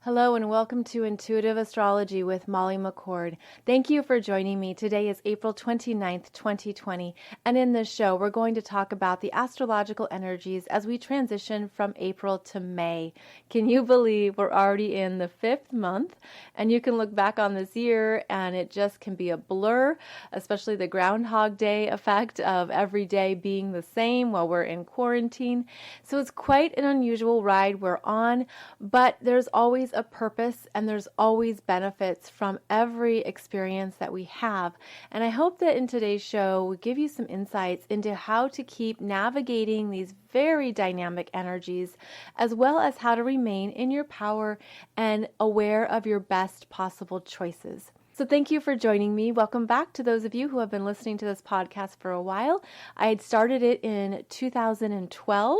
Hello and welcome to Intuitive Astrology with Molly McCord. Thank you for joining me. Today is April 29th, 2020, and in this show we're going to talk about the astrological energies as we transition from April to May. Can you believe we're already in the 5th month? And you can look back on this year and it just can be a blur, especially the Groundhog Day effect of every day being the same while we're in quarantine. So it's quite an unusual ride we're on, but there's always a purpose and there's always benefits from every experience that we have. And I hope that in today's show will give you some insights into how to keep navigating these very dynamic energies, as well as how to remain in your power and aware of your best possible choices. So thank you for joining me. Welcome back to those of you who have been listening to this podcast for a while. I had started it in 2012,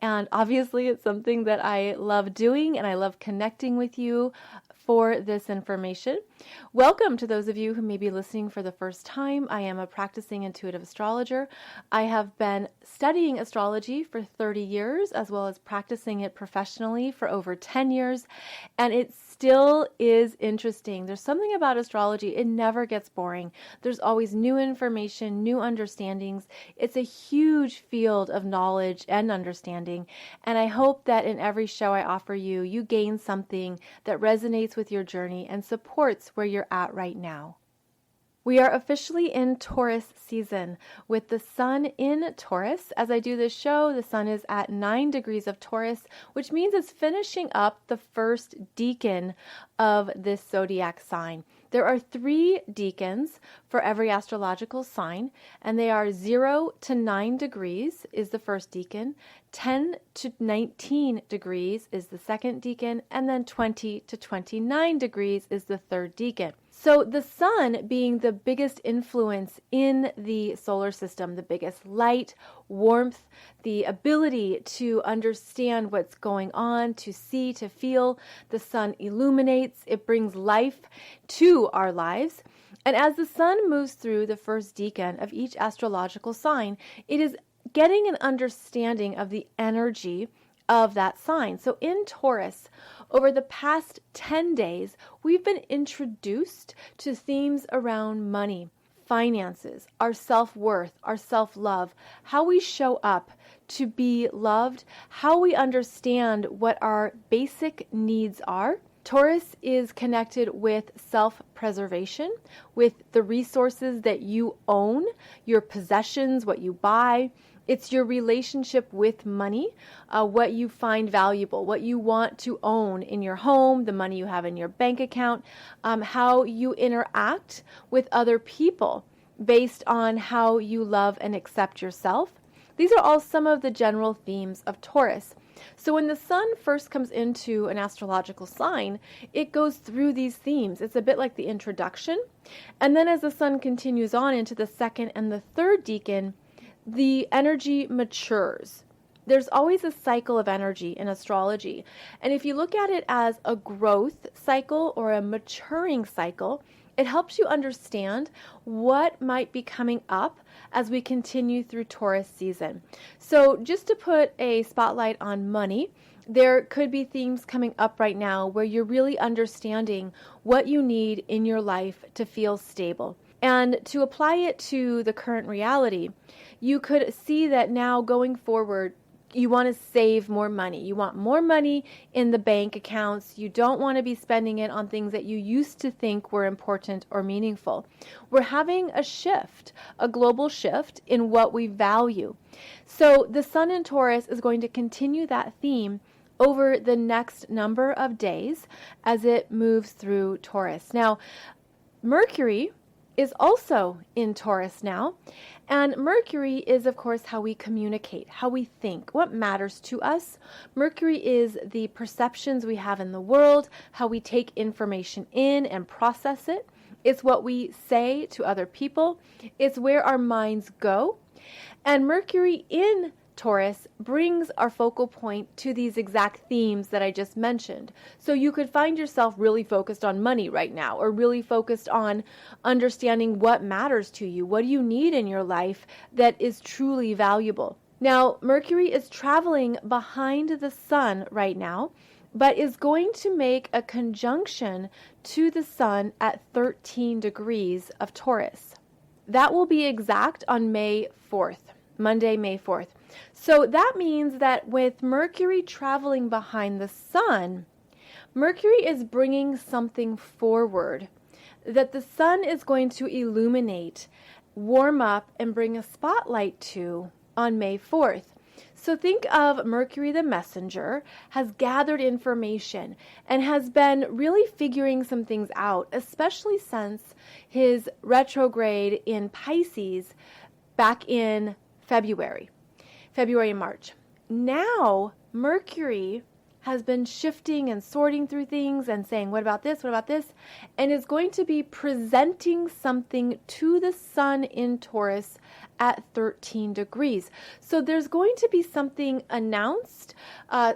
and obviously it's something that I love doing and I love connecting with you for this information. Welcome to those of you who may be listening for the first time. I am a practicing intuitive astrologer. I have been studying astrology for 30 years, as well as practicing it professionally for over 10 years, and it still is interesting. There's something about astrology, it never gets boring. There's always new information, new understandings. It's a huge field of knowledge and understanding, and I hope that in every show I offer you, you gain something that resonates with your journey and supports where you're at right now. We are officially in Taurus season with the sun in Taurus. As I do this show, the sun is at 9 degrees of Taurus, which means it's finishing up the first decan of this zodiac sign. There are 3 decans for every astrological sign, and they are 0 to 9 degrees is the first decan, 10 to 19 degrees is the second decan, and then 20 to 29 degrees is the third decan. So the sun being the biggest influence in the solar system, the biggest light, warmth, the ability to understand what's going on, to see, to feel. The sun illuminates, it brings life to our lives. And as the sun moves through the first decan of each astrological sign, it is getting an understanding of the energy of that sign. So in Taurus, over the past 10 days, we've been introduced to themes around money, finances, our self-worth, our self-love, how we show up to be loved, how we understand what our basic needs are. Taurus is connected with self-preservation, with the resources that you own, your possessions, what you buy. It's your relationship with money, what you find valuable, what you want to own in your home, the money you have in your bank account, how you interact with other people based on how you love and accept yourself. These are all some of the general themes of Taurus. So when the sun first comes into an astrological sign, it goes through these themes. It's a bit like the introduction. And then as the sun continues on into the second and the third decan, the energy matures. There's always a cycle of energy in astrology. And if you look at it as a growth cycle or a maturing cycle, it helps you understand what might be coming up as we continue through Taurus season. So just to put a spotlight on money, there could be themes coming up right now where you're really understanding what you need in your life to feel stable. And to apply it to the current reality, you could see that now going forward, you want to save more money. You want more money in the bank accounts. You don't want to be spending it on things that you used to think were important or meaningful. We're having a shift, a global shift in what we value. So the sun in Taurus is going to continue that theme over the next number of days as it moves through Taurus. Now, Mercury is also in Taurus now. And Mercury is, of course, how we communicate, how we think, what matters to us. Mercury is the perceptions we have in the world, how we take information in and process it. It's what we say to other people. It's where our minds go. And Mercury in Taurus brings our focal point to these exact themes that I just mentioned. So you could find yourself really focused on money right now, or really focused on understanding what matters to you. What do you need in your life that is truly valuable? Now, Mercury is traveling behind the sun right now, but is going to make a conjunction to the sun at 13 degrees of Taurus. That will be exact on May 4th, Monday, May 4th. So that means that with Mercury traveling behind the sun, Mercury is bringing something forward that the sun is going to illuminate, warm up, and bring a spotlight to on May 4th. So think of Mercury the messenger has gathered information and has been really figuring some things out, especially since his retrograde in Pisces back in February and March. Now Mercury has been shifting and sorting through things and saying, what about this? What about this? And is going to be presenting something to the sun in Taurus at 13 degrees. So there's going to be something announced,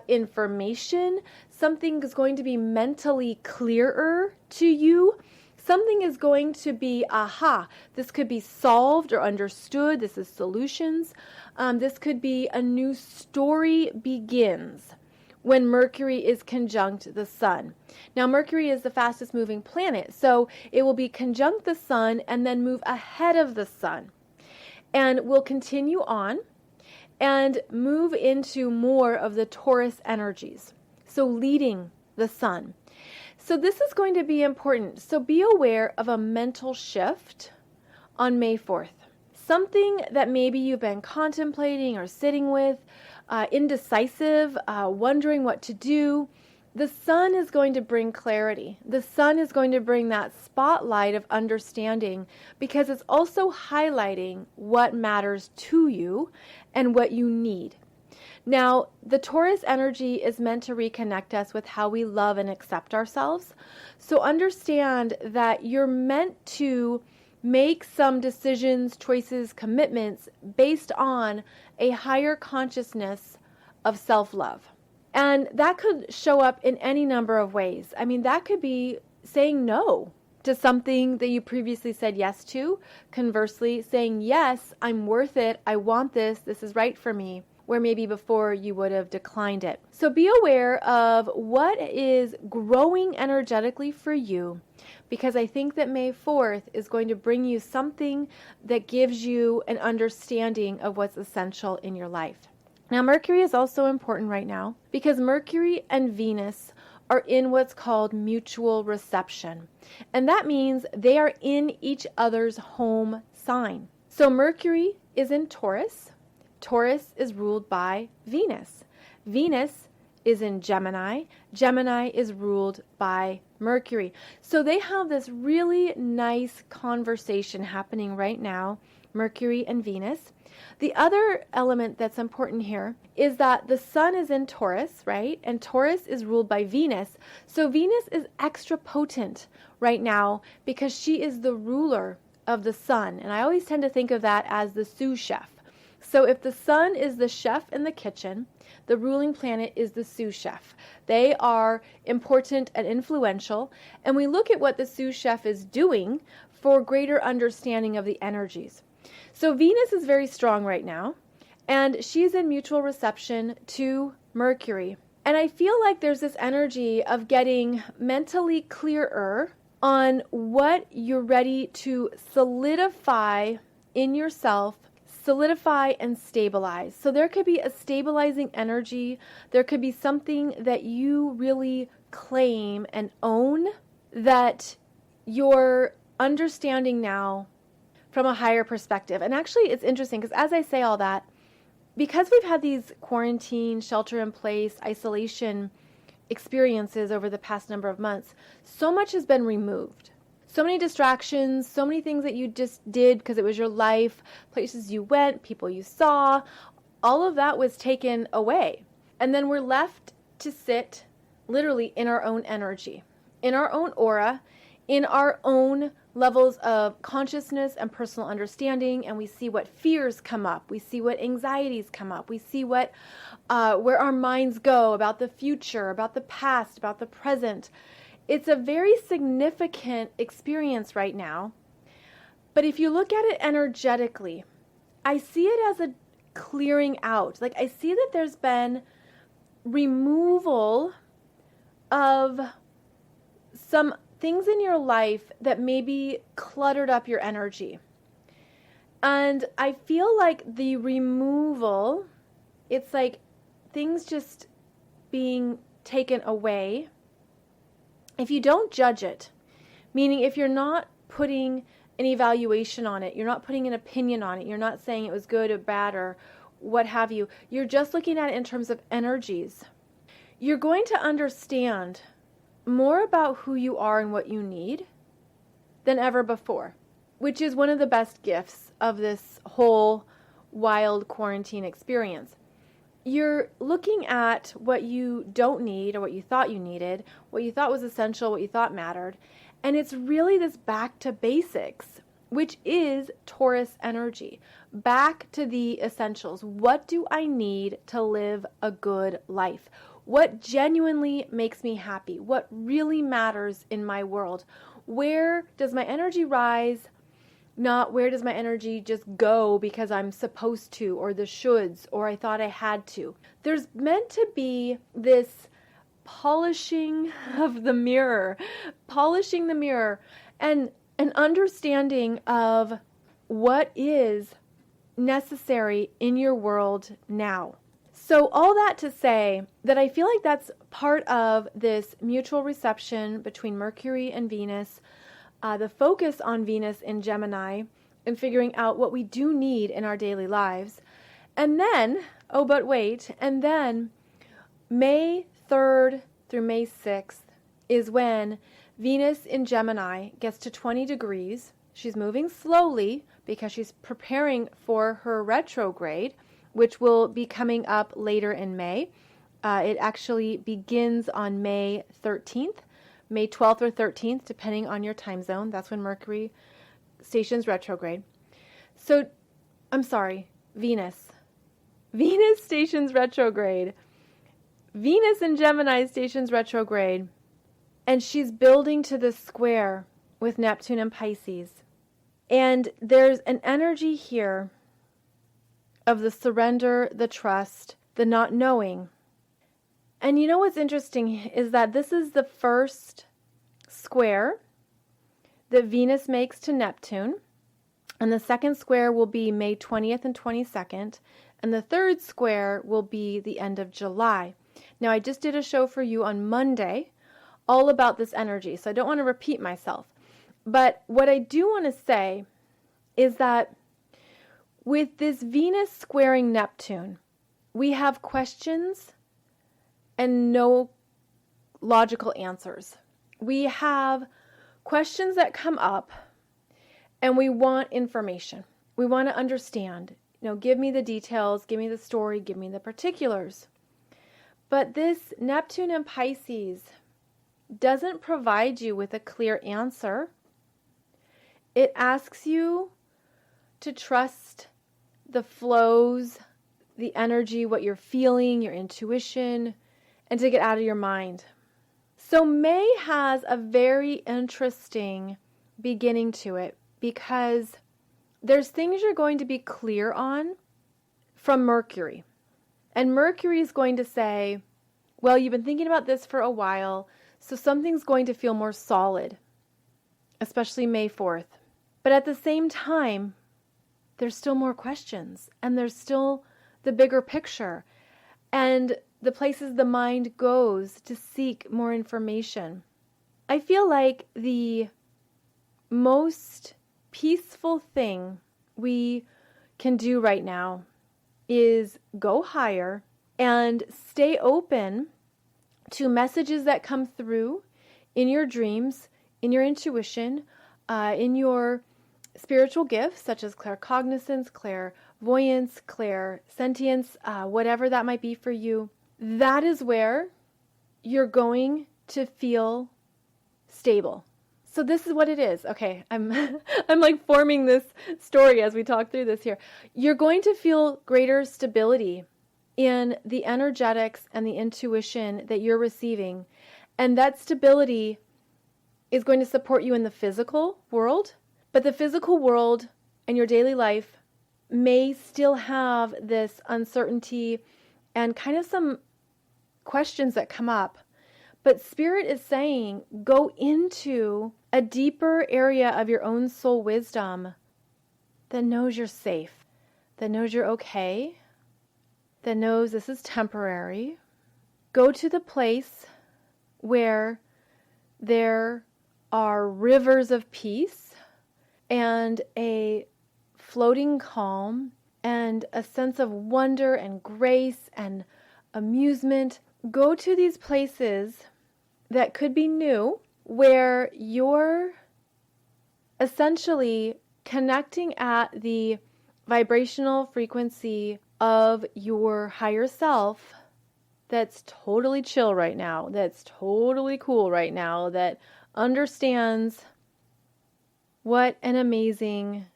information, something is going to be mentally clearer to you. Something is going to be, aha, this could be solved or understood. This is solutions. This could be a new story begins when Mercury is conjunct the sun. Now, Mercury is the fastest moving planet, so it will be conjunct the sun and then move ahead of the sun. And will continue on and move into more of the Taurus energies, so leading the sun. So this is going to be important. So be aware of a mental shift on May 4th. Something that maybe you've been contemplating or sitting with, indecisive, wondering what to do. The sun is going to bring clarity. The sun is going to bring that spotlight of understanding because it's also highlighting what matters to you and what you need. Now, the Taurus energy is meant to reconnect us with how we love and accept ourselves. So understand that you're meant to make some decisions, choices, commitments based on a higher consciousness of self-love. And that could show up in any number of ways. I mean, that could be saying no to something that you previously said yes to. Conversely, saying, yes, I'm worth it. I want this. This is right for me. Where maybe before you would have declined it. So be aware of what is growing energetically for you, because I think that May 4th is going to bring you something that gives you an understanding of what's essential in your life. Now, Mercury is also important right now because Mercury and Venus are in what's called mutual reception. And that means they are in each other's home sign. So Mercury is in Taurus. Taurus is ruled by Venus. Venus is in Gemini. Gemini is ruled by Mercury. So they have this really nice conversation happening right now, Mercury and Venus. The other element that's important here is that the sun is in Taurus, right? And Taurus is ruled by Venus. So Venus is extra potent right now because she is the ruler of the sun. And I always tend to think of that as the sous chef. So if the sun is the chef in the kitchen, the ruling planet is the sous chef. They are important and influential, and we look at what the sous chef is doing for greater understanding of the energies. So Venus is very strong right now, and she's in mutual reception to Mercury. And I feel like there's this energy of getting mentally clearer on what you're ready to solidify in yourself, solidify and stabilize. So there could be a stabilizing energy. There could be something that you really claim and own that you're understanding now from a higher perspective. And actually, it's interesting because as I say all that, because we've had these quarantine, shelter in place, isolation experiences over the past number of months, so much has been removed. So many distractions, so many things that you just did because it was your life, places you went, people you saw, all of that was taken away. And then we're left to sit literally in our own energy, in our own aura, in our own levels of consciousness and personal understanding, and we see what fears come up, we see what anxieties come up, we see what where our minds go about the future, about the past, about the present. It's a very significant experience right now, but if you look at it energetically, I see it as a clearing out. Like I see that there's been removal of some things in your life that maybe cluttered up your energy. And I feel like the removal, it's like things just being taken away. If you don't judge it, meaning if you're not putting an evaluation on it, you're not putting an opinion on it, you're not saying it was good or bad or what have you, you're just looking at it in terms of energies, you're going to understand more about who you are and what you need than ever before, which is one of the best gifts of this whole wild quarantine experience. You're looking at what you don't need or what you thought you needed, what you thought was essential, what you thought mattered, and it's really this back to basics, which is Taurus energy. Back to the essentials. What do I need to live a good life? What genuinely makes me happy? What really matters in my world? Where does my energy rise? Not where does my energy just go because I'm supposed to, or the shoulds, or I thought I had to. There's meant to be this polishing of the mirror, and an understanding of what is necessary in your world now. So all that to say that I feel like that's part of this mutual reception between Mercury and Venus, the focus on Venus in Gemini, and figuring out what we do need in our daily lives. And then, oh, but wait, and then May 3rd through May 6th is when Venus in Gemini gets to 20 degrees. She's moving slowly because she's preparing for her retrograde, which will be coming up later in May. It actually begins on May 13th, May 12th or 13th, depending on your time zone. That's when Mercury stations retrograde. So, I'm sorry, Venus. Venus stations retrograde. Venus in Gemini stations retrograde. And she's building to this square with Neptune and Pisces. And there's an energy here of the surrender, the trust, the not knowing. And you know what's interesting is that this is the first square that Venus makes to Neptune. And the second square will be May 20th and 22nd. And the third square will be the end of July. Now, I just did a show for you on Monday all about this energy, so I don't want to repeat myself. But what I do want to say is that with this Venus squaring Neptune, we have questions and no logical answers. We have questions that come up and we want information. We want to understand. Give me the details, give me the story, give me the particulars. But this Neptune and Pisces doesn't provide you with a clear answer. It asks you to trust the flows, the energy, what you're feeling, your intuition, and to get out of your mind. So May has a very interesting beginning to it because there's things you're going to be clear on from Mercury. And Mercury is going to say, well, you've been thinking about this for a while, so something's going to feel more solid, especially May 4th. But at the same time, there's still more questions, and there's still the bigger picture, and the places the mind goes to seek more information. I feel like the most peaceful thing we can do right now is go higher and stay open to messages that come through in your dreams, in your intuition, in your spiritual gifts such as claircognizance, clairvoyance, clairsentience, whatever that might be for you. That is where you're going to feel stable. So this is what it is. Okay, I'm like forming this story as we talk through this here. You're going to feel greater stability in the energetics and the intuition that you're receiving. And that stability is going to support you in the physical world. But the physical world and your daily life may still have this uncertainty and kind of some questions that come up. But Spirit is saying, go into a deeper area of your own soul wisdom that knows you're safe, that knows you're okay, that knows this is temporary. Go to the place where there are rivers of peace and a floating calm and a sense of wonder and grace and amusement. Go to these places that could be new, where you're essentially connecting at the vibrational frequency of your higher self that's totally chill right now, that's totally cool right now, that understands what an amazing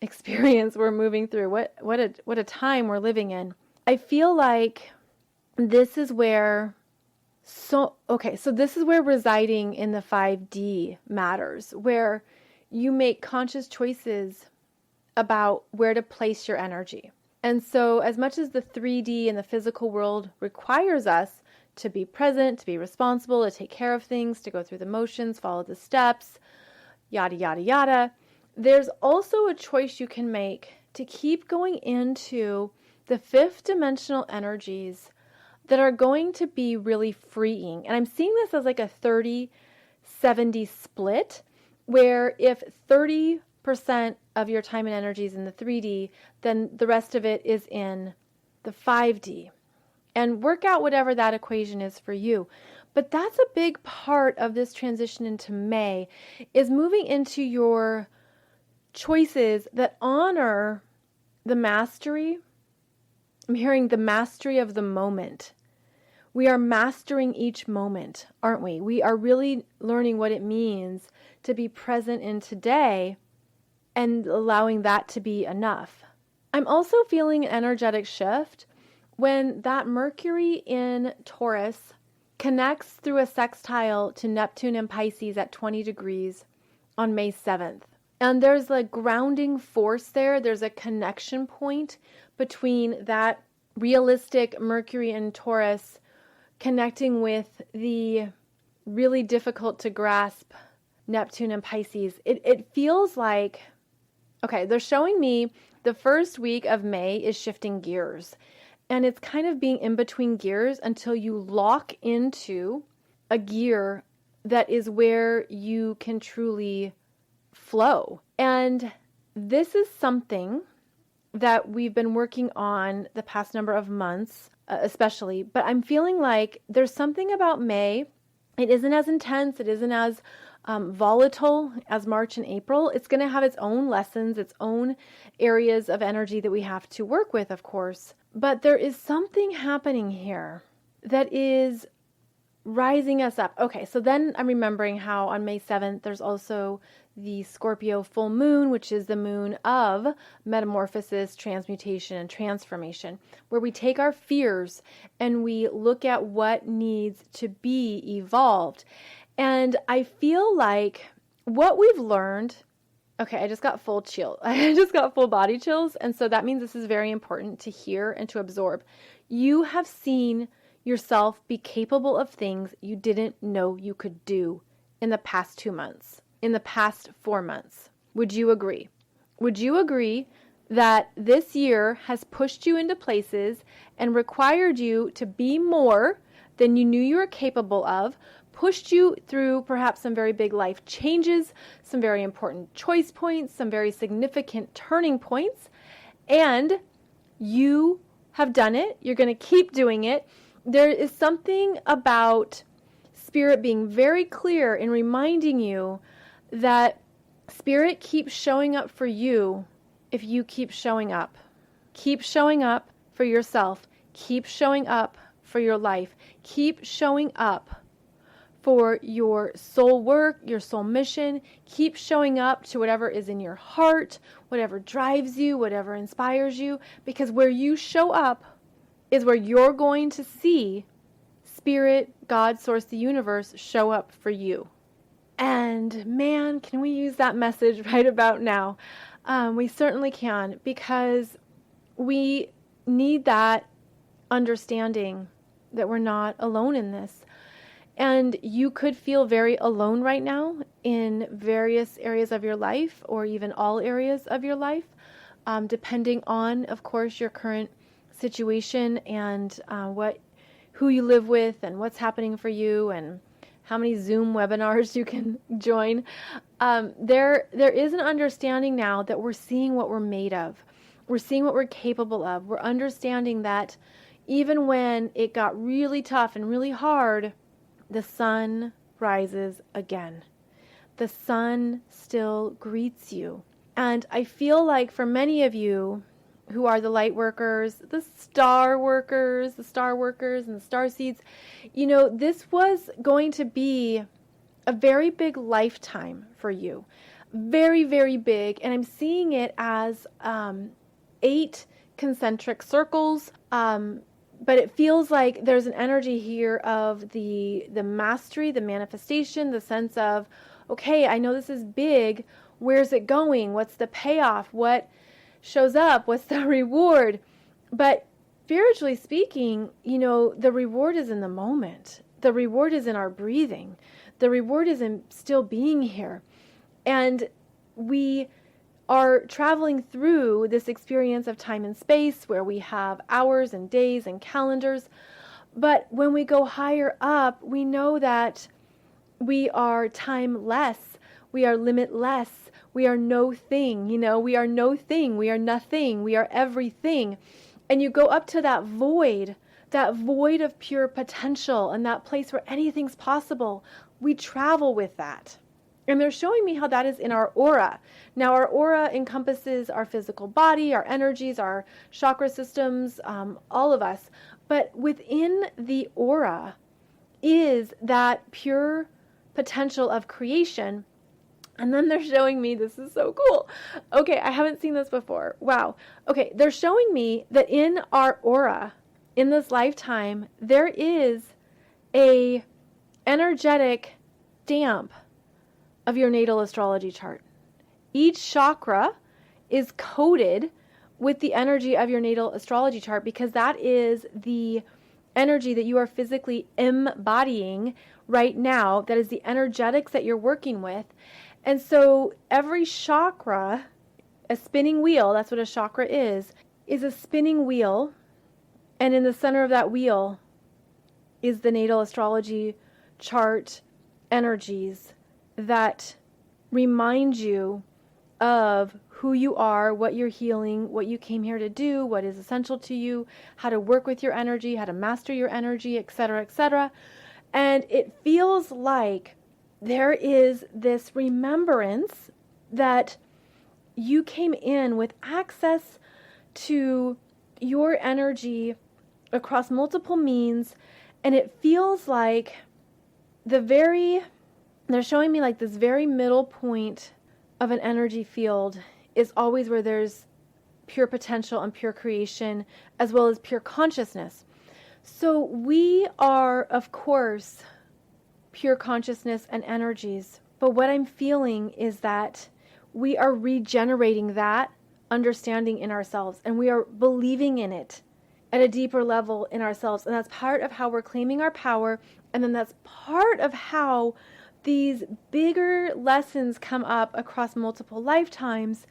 experience we're moving through, what a time we're living in. I feel like this is where so this is where residing in the 5D matters, where you make conscious choices about where to place your energy. And so as much as the 3D and the physical world requires us to be present, to be responsible, to take care of things, to go through the motions, follow the steps, yada, yada, yada, there's also a choice you can make to keep going into the fifth dimensional energies that are going to be really freeing. And I'm seeing this as like a 30-70 split, where if 30% of your time and energy is in the 3D, then the rest of it is in the 5D. And work out whatever that equation is for you. But that's a big part of this transition into May, is moving into your choices that honor the mastery. I'm hearing the mastery of the moment. We are mastering each moment, aren't we? We are really learning what it means to be present in today and allowing that to be enough. I'm also feeling an energetic shift when that Mercury in Taurus connects through a sextile to Neptune and Pisces at 20 degrees on May 7th. And there's a grounding force there. There's a connection point between that realistic Mercury in Taurus connecting with the really difficult to grasp Neptune and Pisces. It feels like, okay, they're showing me the first week of May is shifting gears. And it's kind of being in between gears until you lock into a gear that is where you can truly flow. And this is something that we've been working on the past number of months, especially. But I'm feeling like there's something about May. It isn't as intense. It isn't as volatile as March and April. It's going to have its own lessons, its own areas of energy that we have to work with, of course. But there is something happening here that is rising us up. Okay, so then I'm remembering how on May 7th, there's also the Scorpio full moon, which is the moon of metamorphosis, transmutation, and transformation, where we take our fears and we look at what needs to be evolved. And I feel like what we've learned, okay, I just got full chill. I just got full body chills. And so that means this is very important to hear and to absorb. You have seen yourself be capable of things you didn't know you could do in the past 2 months, in the past 4 months. Would you agree? Would you agree that this year has pushed you into places and required you to be more than you knew you were capable of, pushed you through perhaps some very big life changes, some very important choice points, some very significant turning points, and you have done it. You're going to keep doing it. There is something about Spirit being very clear in reminding you that Spirit keeps showing up for you if you keep showing up. Keep showing up for yourself. Keep showing up for your life. Keep showing up for your soul work, your soul mission. Keep showing up to whatever is in your heart, whatever drives you, whatever inspires you, because where you show up is where you're going to see Spirit, God, Source, the universe show up for you. And man, can we use that message right about now? We certainly can, because we need that understanding that we're not alone in this. And you could feel very alone right now in various areas of your life, or even all areas of your life, depending on, of course, your current situation and who you live with and what's happening for you and how many Zoom webinars you can join. There is an understanding now that we're seeing what we're made of. We're seeing what we're capable of. We're understanding that even when it got really tough and really hard, the sun rises again. The sun still greets you. And I feel like for many of you who are the light workers, the star workers, and the star seeds, this was going to be a very big lifetime for you. Very, very big. And I'm seeing it as 8 concentric circles. But it feels like there's an energy here of the mastery, the manifestation, the sense of, okay, I know this is big. Where's it going? What's the payoff? What shows up? What's the reward? But spiritually speaking, the reward is in the moment. The reward is in our breathing. The reward is in still being here. And we are traveling through this experience of time and space where we have hours and days and calendars. But when we go higher up, we know that we are timeless. We are limitless. We are no thing, we are no thing. We are nothing. We are everything. And you go up to that void of pure potential, and that place where anything's possible. We travel with that. And they're showing me how that is in our aura. Now, our aura encompasses our physical body, our energies, our chakra systems, all of us. But within the aura is that pure potential of creation. And then they're showing me, this is so cool. Okay, I haven't seen this before. Wow. Okay, they're showing me that in our aura, in this lifetime, there is a energetic stamp of your natal astrology chart. Each chakra is coded with the energy of your natal astrology chart because that is the energy that you are physically embodying right now. That is the energetics that you're working with. And so every chakra, a spinning wheel, that's what a chakra is a spinning wheel. And in the center of that wheel is the natal astrology chart energies that remind you of who you are, what you're healing, what you came here to do, what is essential to you, how to work with your energy, how to master your energy, etc., etc. And it feels like there is this remembrance that you came in with access to your energy across multiple means, and it feels like they're showing me like this very middle point of an energy field is always where there's pure potential and pure creation, as well as pure consciousness. So we are, of course, pure consciousness and energies. But what I'm feeling is that we are regenerating that understanding in ourselves, and we are believing in it at a deeper level in ourselves. And that's part of how we're claiming our power. And then that's part of how these bigger lessons come up across multiple lifetimes,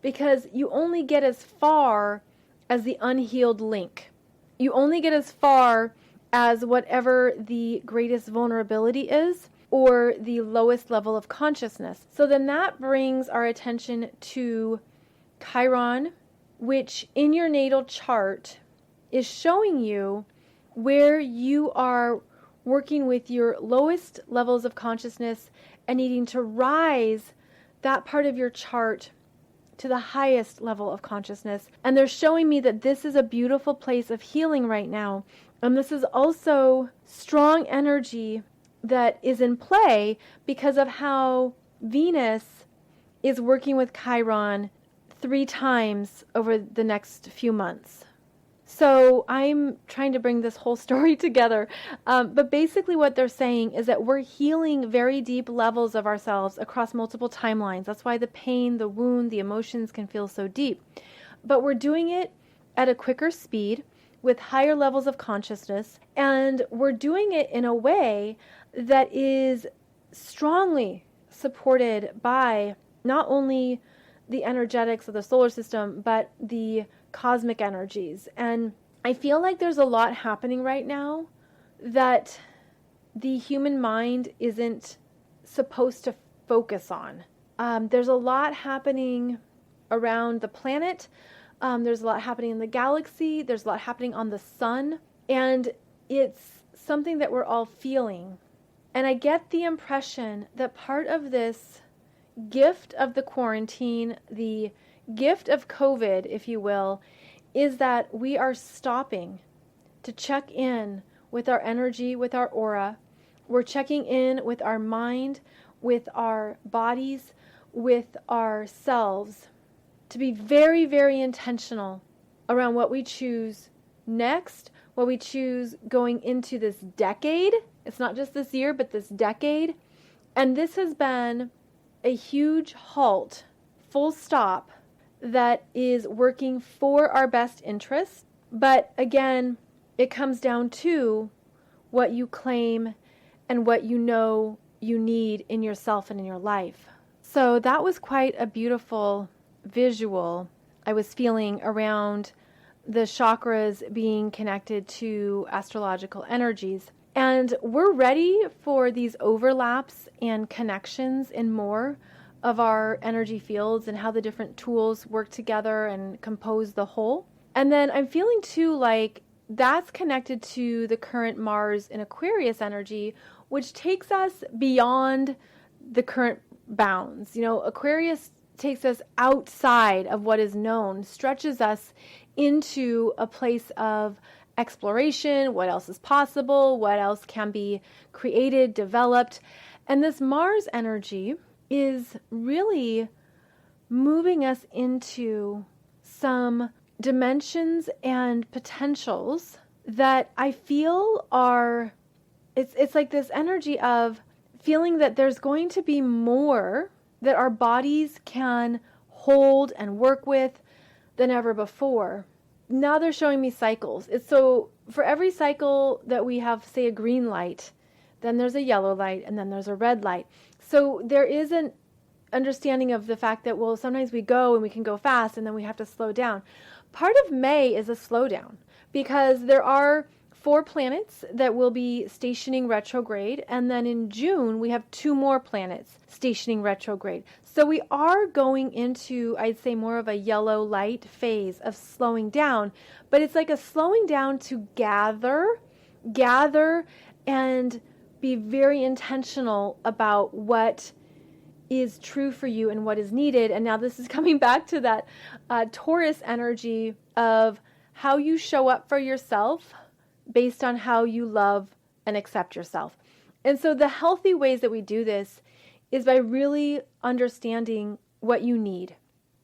because you only get as far as the unhealed link. You only get as far as whatever the greatest vulnerability is or the lowest level of consciousness. So then that brings our attention to Chiron, which in your natal chart is showing you where you are working with your lowest levels of consciousness and needing to rise that part of your chart to the highest level of consciousness. And they're showing me that this is a beautiful place of healing right now. And this is also strong energy that is in play because of how Venus is working with Chiron 3 times over the next few months. So I'm trying to bring this whole story together. But basically what they're saying is that we're healing very deep levels of ourselves across multiple timelines. That's why the pain, the wound, the emotions can feel so deep. But we're doing it at a quicker speed. with higher levels of consciousness, and we're doing it in a way that is strongly supported by not only the energetics of the solar system, but the cosmic energies. And I feel like there's a lot happening right now that the human mind isn't supposed to focus on. There's a lot happening around the planet. There's a lot happening in the galaxy. There's a lot happening on the sun. And it's something that we're all feeling. And I get the impression that part of this gift of the quarantine, the gift of COVID, if you will, is that we are stopping to check in with our energy, with our aura. We're checking in with our mind, with our bodies, with ourselves, to be very, very intentional around what we choose next, what we choose going into this decade. It's not just this year, but this decade. And this has been a huge halt, full stop, that is working for our best interests. But again, it comes down to what you claim and what you know you need in yourself and in your life. So that was quite a beautiful visual I was feeling around the chakras being connected to astrological energies. And we're ready for these overlaps and connections in more of our energy fields and how the different tools work together and compose the whole. And then I'm feeling too like that's connected to the current Mars in Aquarius energy, which takes us beyond the current bounds. You know, Aquarius takes us outside of what is known, stretches us into a place of exploration, what else is possible, what else can be created, developed. And this Mars energy is really moving us into some dimensions and potentials that I feel are, it's like this energy of feeling that there's going to be more that our bodies can hold and work with than ever before. Now they're showing me cycles. It's so for every cycle that we have, say, a green light, then there's a yellow light, and then there's a red light. So there is an understanding of the fact that, well, sometimes we go and we can go fast and then we have to slow down. Part of May is a slowdown because there are 4 planets that will be stationing retrograde, and then in June we have 2 more planets stationing retrograde. So we are going into, I'd say, more of a yellow light phase of slowing down, but it's like a slowing down to gather and be very intentional about what is true for you and what is needed. And now this is coming back to that Taurus energy of how you show up for yourself based on how you love and accept yourself. And so the healthy ways that we do this is by really understanding what you need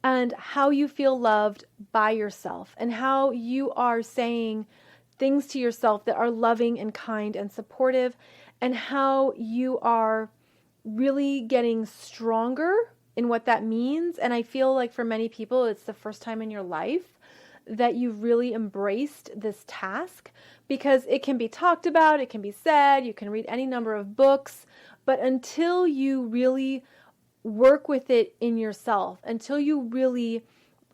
and how you feel loved by yourself and how you are saying things to yourself that are loving and kind and supportive, and how you are really getting stronger in what that means. And I feel like for many people, it's the first time in your life that you've really embraced this task, because it can be talked about, it can be said, you can read any number of books, but until you really work with it in yourself, until you really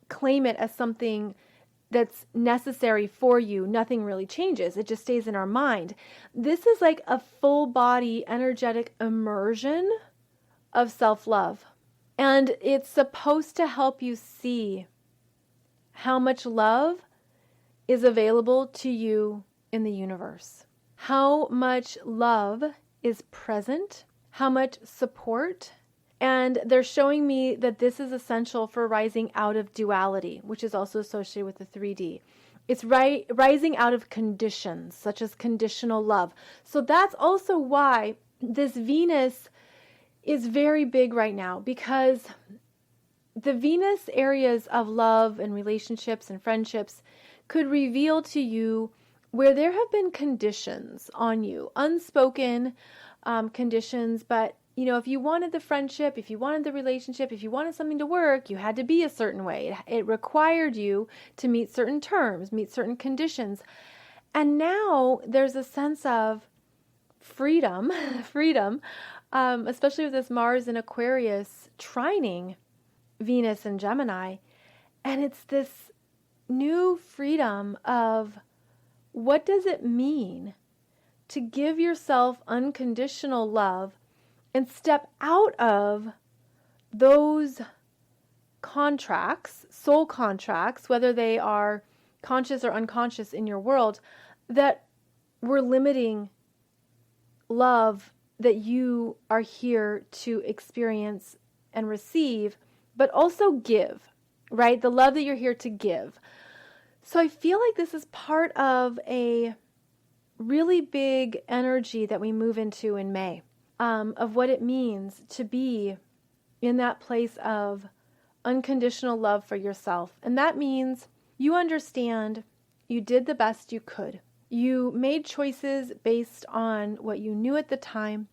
claim it as something that's necessary for you, nothing really changes. It just stays in our mind. This is like a full body energetic immersion of self-love. And it's supposed to help you see how much love is available to you in the universe, how much love is present, how much support. And they're showing me that this is essential for rising out of duality, which is also associated with the 3D. It's rising out of conditions, such as conditional love. So that's also why this Venus is very big right now, because the Venus areas of love and relationships and friendships could reveal to you where there have been conditions on you, unspoken conditions, but if you wanted the friendship, if you wanted the relationship, if you wanted something to work, you had to be a certain way. It required you to meet certain terms, meet certain conditions. And now there's a sense of freedom, especially with this Mars in Aquarius trining Venus and Gemini. And it's this new freedom of what does it mean to give yourself unconditional love and step out of those contracts, soul contracts, whether they are conscious or unconscious in your world, that were limiting love that you are here to experience and receive, but also give, right? The love that you're here to give. So I feel like this is part of a really big energy that we move into in May, of what it means to be in that place of unconditional love for yourself. And that means you understand you did the best you could. You made choices based on what you knew at the time.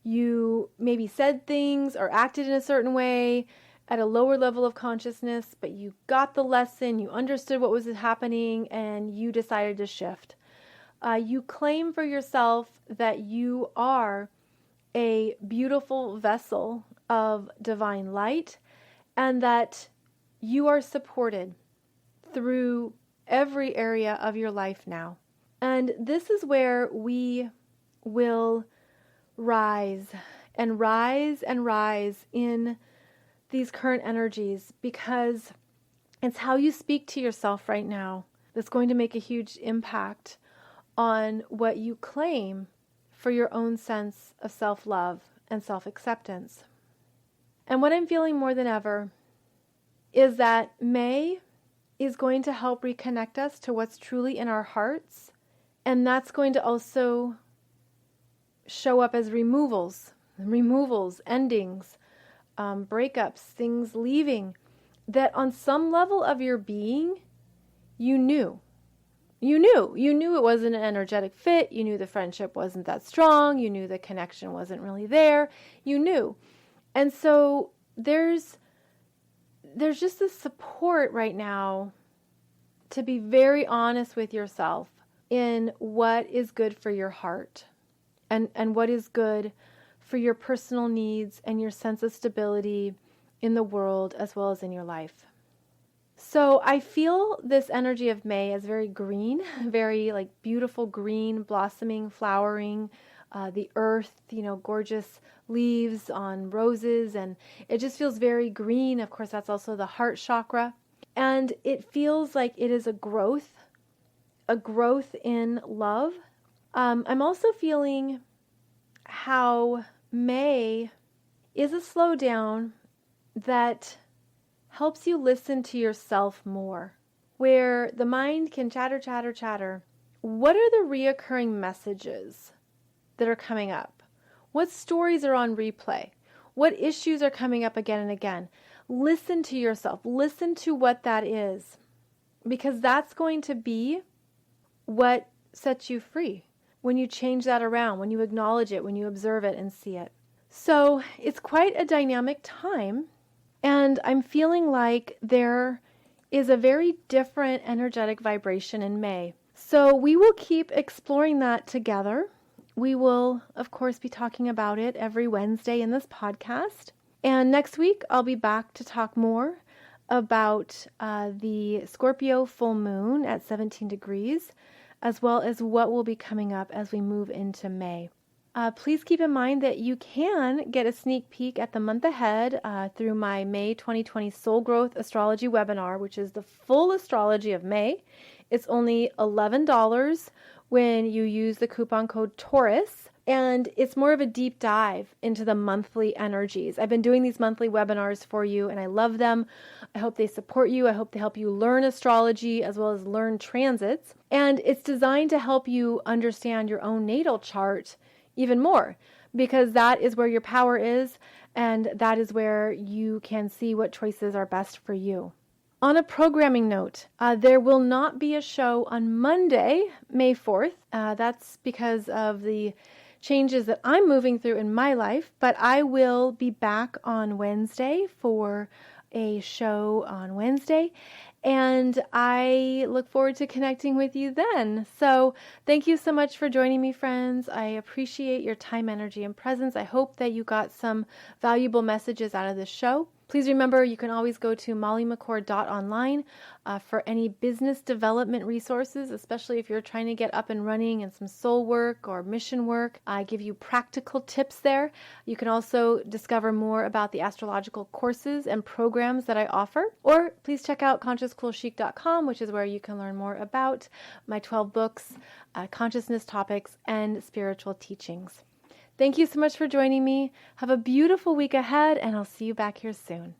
You maybe said things or acted in a certain way at a lower level of consciousness, but you got the lesson, you understood what was happening, and you decided to shift. You claim for yourself that you are a beautiful vessel of divine light, and that you are supported through every area of your life now. And this is where we will rise and rise and rise in these current energies, because it's how you speak to yourself right now that's going to make a huge impact on what you claim for your own sense of self-love and self-acceptance. And what I'm feeling more than ever is that May is going to help reconnect us to what's truly in our hearts. And that's going to also show up as removals, endings, breakups, things leaving, that on some level of your being, you knew it wasn't an energetic fit. You knew the friendship wasn't that strong. You knew the connection wasn't really there. You knew. And so there's just this support right now to be very honest with yourself in what is good for your heart and what is good for your personal needs and your sense of stability in the world as well as in your life. So I feel this energy of May as very green, very like beautiful green, blossoming, flowering, the earth, gorgeous leaves on roses, and it just feels very green. Of course, that's also the heart chakra. And it feels like it is a growth in love. I'm also feeling how May is a slowdown that helps you listen to yourself more, where the mind can chatter. What are the reoccurring messages that are coming up? What stories are on replay? What issues are coming up again and again? Listen to yourself. Listen to what that is, because that's going to be what sets you free when you change that around, when you acknowledge it, when you observe it and see it. So it's quite a dynamic time. And I'm feeling like there is a very different energetic vibration in May. So we will keep exploring that together. We will, of course, be talking about it every Wednesday in this podcast. And next week, I'll be back to talk more about the Scorpio full moon at 17 degrees, as well as what will be coming up as we move into May. Please keep in mind that you can get a sneak peek at the month ahead through my May 2020 Soul Growth Astrology webinar, which is the full astrology of May. It's only $11 when you use the coupon code Taurus, and it's more of a deep dive into the monthly energies. I've been doing these monthly webinars for you, and I love them. I hope they support you. I hope they help you learn astrology as well as learn transits. And it's designed to help you understand your own natal chart even more, because that is where your power is, and that is where you can see what choices are best for you. On a programming note, there will not be a show on Monday, May 4th. That's because of the changes that I'm moving through in my life, but I will be back on Wednesday for a show on Wednesday, and I look forward to connecting with you then. So thank you so much for joining me, friends. I appreciate your time, energy, and presence. I hope that you got some valuable messages out of this show. Please remember, you can always go to mollymccord.online for any business development resources, especially if you're trying to get up and running and some soul work or mission work. I give you practical tips there. You can also discover more about the astrological courses and programs that I offer. Or please check out consciouscoolchic.com, which is where you can learn more about my 12 books, consciousness topics, and spiritual teachings. Thank you so much for joining me. Have a beautiful week ahead, and I'll see you back here soon.